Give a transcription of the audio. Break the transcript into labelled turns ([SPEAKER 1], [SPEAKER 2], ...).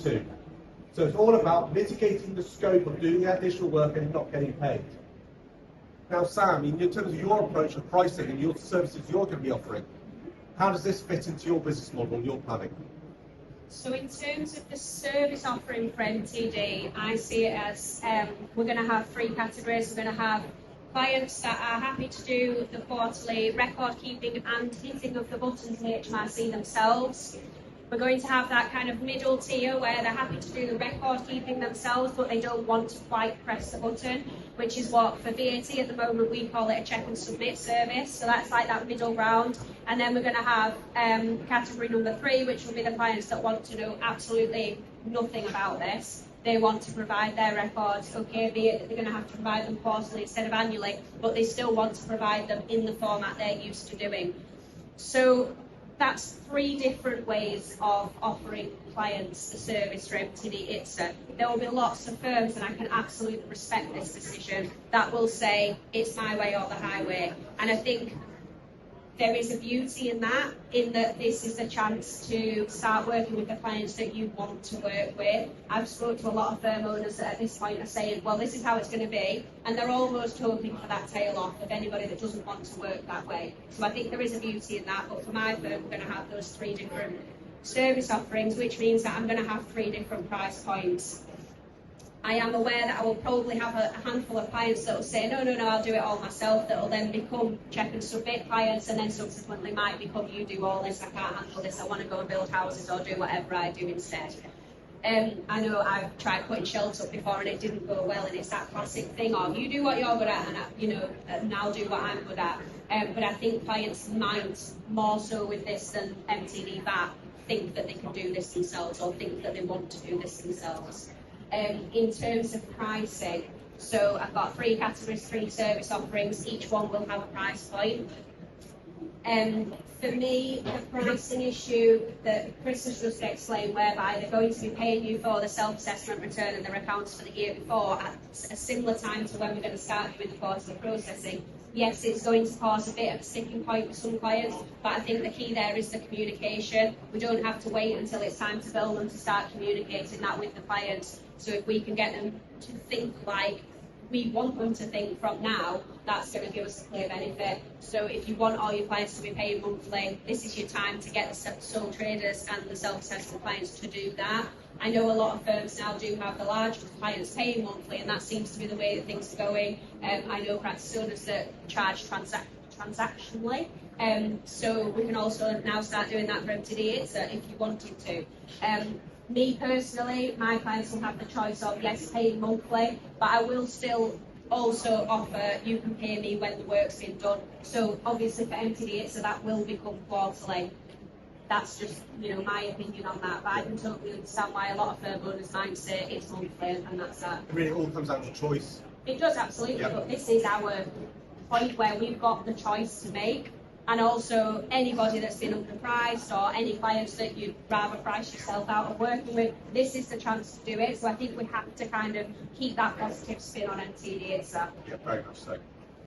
[SPEAKER 1] too. So it's all about mitigating the scope of doing the additional work and not getting paid. Now, Sam, in terms of your approach of pricing and your services you're going to be offering, how does this fit into your business model, your planning?
[SPEAKER 2] So in terms of the service offering for MTD, I see it as we're going to have three categories. We're going to have clients that are happy to do the quarterly record keeping and hitting of the buttons in HMRC themselves. We're going to have that kind of middle tier where they're happy to do the record keeping themselves, but they don't want to quite press the button, which is what for VAT at the moment we call it a check and submit service. So that's like that middle ground. And then we're going to have category number 3, which will be the clients that want to know absolutely nothing about this. They want to provide their records, okay, be it that they're going to have to provide them quarterly instead of annually, but they still want to provide them in the format they're used to doing. So that's 3 different ways of offering clients the service for MTD ITSA. There will be lots of firms, and I can absolutely respect this decision, that will say it's my way or the highway. And I think there is a beauty in that this is a chance to start working with the clients that you want to work with. I've spoken to a lot of firm owners that at this point are saying, well, this is how it's going to be, and they're almost hoping for that tail off of anybody that doesn't want to work that way. So I think there is a beauty in that, but for my firm, we're going to have those 3 different service offerings, which means that I'm going to have 3 different price points. I am aware that I will probably have a handful of clients that will say, no, I'll do it all myself, that will then become check and submit clients, and then subsequently might become, you do all this, I can't handle this, I want to go and build houses or do whatever I do instead. I know I've tried putting shelves up before and it didn't go well, and it's that classic thing of you do what you're good at and I'll do what I'm good at. But I think clients might more so with this than MTD VAT think that they can do this themselves or think that they want to do this themselves. In terms of pricing, so I've got 3 categories, 3 service offerings, each one will have a price point. For me, the pricing issue that Chris has just explained, whereby they're going to be paying you for the self-assessment return and their accounts for the year before at a similar time to when we're going to start doing the quarterly processing. Yes, it's going to cause a bit of a sticking point with some clients, but I think the key there is the communication. We don't have to wait until it's time to bill them to start communicating that with the clients. So if we can get them to think like we want them to think from now, that's going to give us a clear benefit. So if you want all your clients to be paying monthly, this is your time to get the sole traders and the self-assessment clients to do that. I know a lot of firms now do have the large clients paying monthly, and that seems to be the way that things are going. I know practice owners that charge transactionally, so we can also now start doing that for MTD ITSA if you wanted to. Me personally, my clients will have the choice of yes, paying monthly, but I will still also offer you can pay me when the work's been done. So obviously for MTD ITSA that will become quarterly. That's just my opinion on that, but I can totally understand why a lot of firm owners might say it's monthly, and that's that.
[SPEAKER 1] I mean, it all comes down to choice.
[SPEAKER 2] It does, absolutely,
[SPEAKER 1] yeah.
[SPEAKER 2] But this is our point where we've got the choice to make, and also anybody that's been underpriced or any clients that you'd rather price yourself out of working with, this is the chance to do it. So I think we have to kind of keep that positive spin on MTD ITSA.
[SPEAKER 1] Yeah, very much so.